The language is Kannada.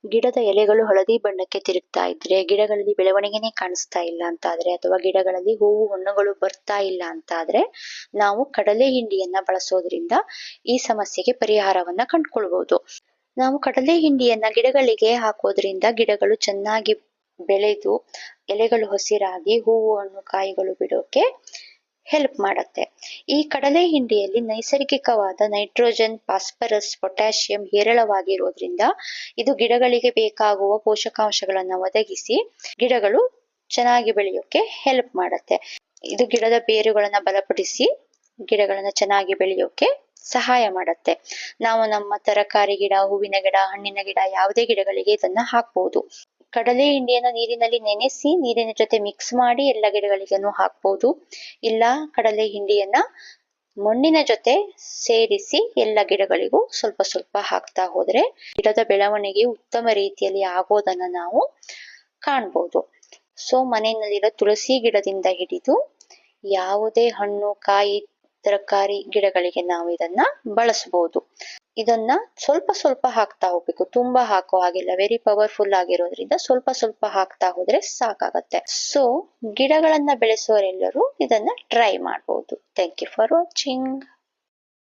ಗಿಡದ ಎಲೆಗಳು ಹಳದಿ ಬಣ್ಣಕ್ಕೆ ತಿರುಗ್ತಾ ಇದ್ರೆ, ಗಿಡಗಳಲ್ಲಿ ಬೆಳವಣಿಗೆನೆ ಕಾಣಿಸ್ತಾ ಇಲ್ಲ ಅಂತಾದ್ರೆ, ಅಥವಾ ಗಿಡಗಳಲ್ಲಿ ಹೂವು ಹಣ್ಣುಗಳು ಬರ್ತಾ ಇಲ್ಲ ಅಂತಾದ್ರೆ, ನಾವು ಕಡಲೆ ಹಿಂಡಿಯನ್ನ ಬಳಸೋದ್ರಿಂದ ಈ ಸಮಸ್ಯೆಗೆ ಪರಿಹಾರವನ್ನ ಕಂಡುಕೊಳ್ಬಹುದು. ನಾವು ಕಡಲೆ ಹಿಂಡಿಯನ್ನ ಗಿಡಗಳಿಗೆ ಹಾಕೋದ್ರಿಂದ ಗಿಡಗಳು ಚೆನ್ನಾಗಿ ಬೆಳೆದು ಎಲೆಗಳು ಹಸಿರಾಗಿ ಹೂವು ಹಣ್ಣು ಕಾಯಿಗಳು ಬಿಡೋಕೆ ಹೆಲ್ಪ್ ಮಾಡತ್ತೆ. ಈ ಕಡಲೆ ಹಿಂಡಿಯಲ್ಲಿ ನೈಸರ್ಗಿಕವಾದ ನೈಟ್ರೋಜನ್, ಫಾಸ್ಫರಸ್, ಪೊಟ್ಯಾಷಿಯಂ ಹೇರಳವಾಗಿರೋದ್ರಿಂದ ಇದು ಗಿಡಗಳಿಗೆ ಬೇಕಾಗುವ ಪೋಷಕಾಂಶಗಳನ್ನ ಒದಗಿಸಿ ಗಿಡಗಳು ಚೆನ್ನಾಗಿ ಬೆಳೆಯೋಕೆ ಹೆಲ್ಪ್ ಮಾಡತ್ತೆ. ಇದು ಗಿಡದ ಬೇರುಗಳನ್ನ ಬಲಪಡಿಸಿ ಗಿಡಗಳನ್ನ ಚೆನ್ನಾಗಿ ಬೆಳೆಯೋಕೆ ಸಹಾಯ ಮಾಡತ್ತೆ. ನಾವು ನಮ್ಮ ತರಕಾರಿ ಗಿಡ, ಹೂವಿನ ಗಿಡ, ಹಣ್ಣಿನ ಗಿಡ ಯಾವುದೇ ಗಿಡಗಳಿಗೆ ಇದನ್ನ ಹಾಕ್ಬಹುದು. ಕಡಲೆ ಹಿಂಡಿಯನ್ನ ನೀರಿನಲ್ಲಿ ನೆನೆಸಿ ನೀರಿನ ಜೊತೆ ಮಿಕ್ಸ್ ಮಾಡಿ ಎಲ್ಲ ಗಿಡಗಳಿಗೂ ಹಾಕ್ಬಹುದು. ಇಲ್ಲ ಕಡಲೆ ಹಿಂಡಿಯನ್ನ ಮಣ್ಣಿನ ಜೊತೆ ಸೇರಿಸಿ ಎಲ್ಲ ಗಿಡಗಳಿಗೂ ಸ್ವಲ್ಪ ಸ್ವಲ್ಪ ಹಾಕ್ತಾ ಹೋದ್ರೆ ಗಿಡದ ಬೆಳವಣಿಗೆ ಉತ್ತಮ ರೀತಿಯಲ್ಲಿ ಆಗೋದನ್ನ ನಾವು ಕಾಣ್ಬೋದು. ಸೊ ಮನೆಯಲ್ಲಿರೋ ತುಳಸಿ ಗಿಡದಿಂದ ಹಿಡಿದು ಯಾವುದೇ ಹಣ್ಣು ಕಾಯಿ ತರಕಾರಿ ಗಿಡಗಳಿಗೆ ನಾವು ಇದನ್ನ ಬಳಸಬಹುದು. ಇದನ್ನ ಸ್ವಲ್ಪ ಸ್ವಲ್ಪ ಹಾಕ್ತಾ ಹೋಗ್ಬೇಕು, ತುಂಬಾ ಹಾಕೋ ಹಾಗಿಲ್ಲ. ವೆರಿ ಪವರ್ಫುಲ್ ಆಗಿರೋದ್ರಿಂದ ಸ್ವಲ್ಪ ಸ್ವಲ್ಪ ಹಾಕ್ತಾ ಹೋದ್ರೆ ಸಾಕಾಗತ್ತೆ. ಸೊ ಗಿಡಗಳನ್ನ ಬೆಳೆಸೋರೆಲ್ಲರೂ ಇದನ್ನ ಟ್ರೈ ಮಾಡಬಹುದು. Thank you for watching.